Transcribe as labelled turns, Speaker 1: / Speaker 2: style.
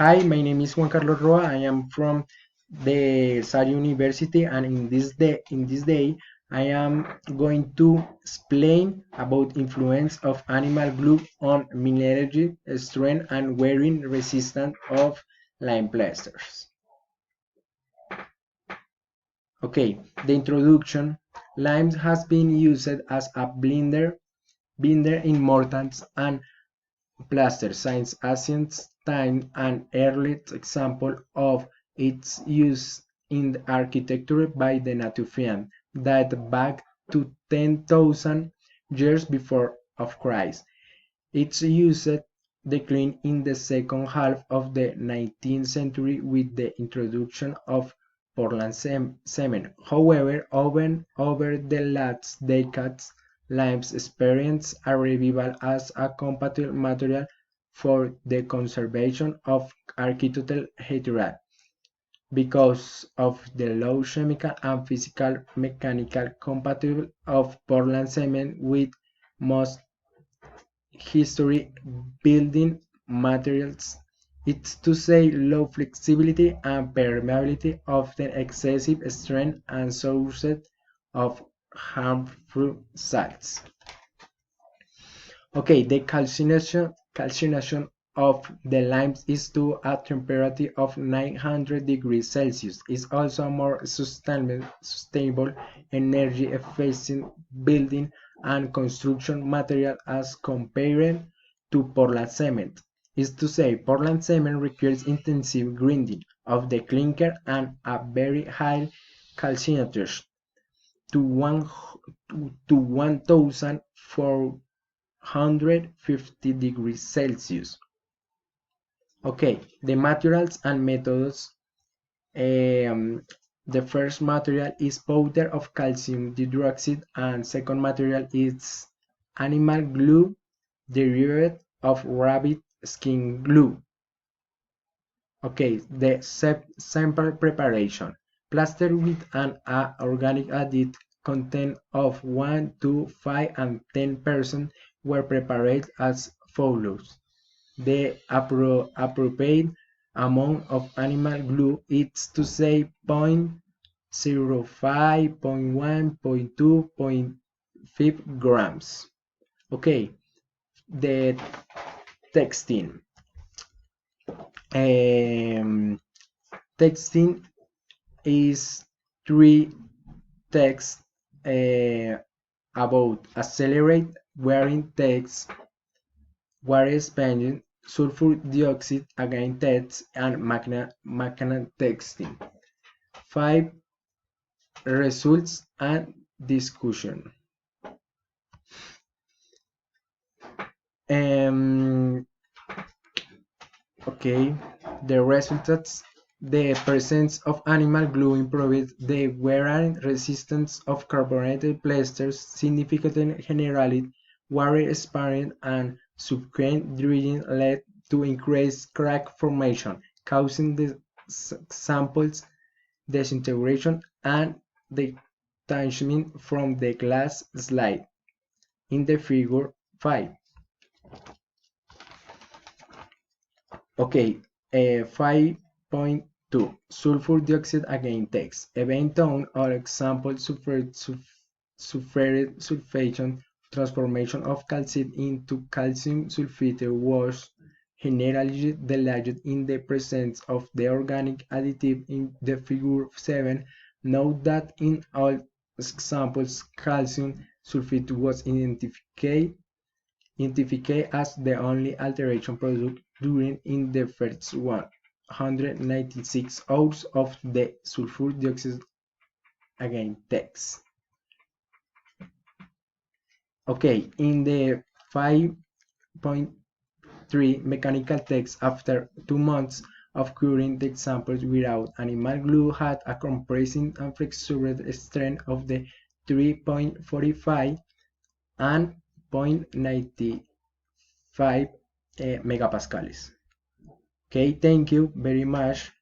Speaker 1: Hi, my name is Juan Carlos Roa. I am from the SAR University, and in this day, I am going to explain about influence of animal glue on mineralogy, strength, and wearing resistance of lime plasters. Okay, the introduction. Lime has been used as a binder in mortars and plaster since ancient times. An early example of its use in architecture by the Natufian date back to 10,000 years before of Christ. Its use declined in the second half of the 19th century with the introduction of Portland cement. However, over the last decades, limes experienced a revival as a compatible material for the conservation of architectural heritage because of the low chemical and physical mechanical compatibility of Portland cement with most history building materials. It's to say low flexibility and permeability, often excessive strength and sources of harmful salts. Okay, the calcination of the limes is to a temperature of 900 degrees Celsius. Is also a more sustainable energy efficient building and construction material as compared to Portland cement. Is to say, Portland cement requires intensive grinding of the clinker and a very high calcination to 1450 degrees Celsius. Okay, the materials and methods. Um, the first material is powder of calcium hydroxide, and second material is animal glue derived of rabbit skin glue. Okay, the sample preparation. Plaster with an organic additive content of 1, 2, 5, and 10% were prepared as follows. The appropriate amount of animal glue is to say 0.05, 0.1, 0.2, zero point 0.5 grams. Okay, the texting. Texting is three texts about accelerate, wearing text, water expansion, sulfur dioxide again text, and magna texting. 5 results and discussion. Um, okay, the results. The presence of animal glue improved the wearing resistance of carbonated plasters significantly. Generally, water sparing and subsequent drying led to increased crack formation, causing the samples disintegration and detachment from the glass slide in the figure 5. Okay, 5.2 sulfur dioxide again text. Event tone or example sulfation transformation of calcite into calcium sulfate was generally delayed in the presence of the organic additive in the figure 7. Note that in all examples calcium sulfate was identified as the only alteration product during in the first 196 hours of the sulfur dioxide again text. Okay, in the 5.3 mechanical text, after 2 months of curing, the examples without animal glue had a compressing and flexure strength of the 3.45 and 0.95 megapascales. Okay, thank you very much.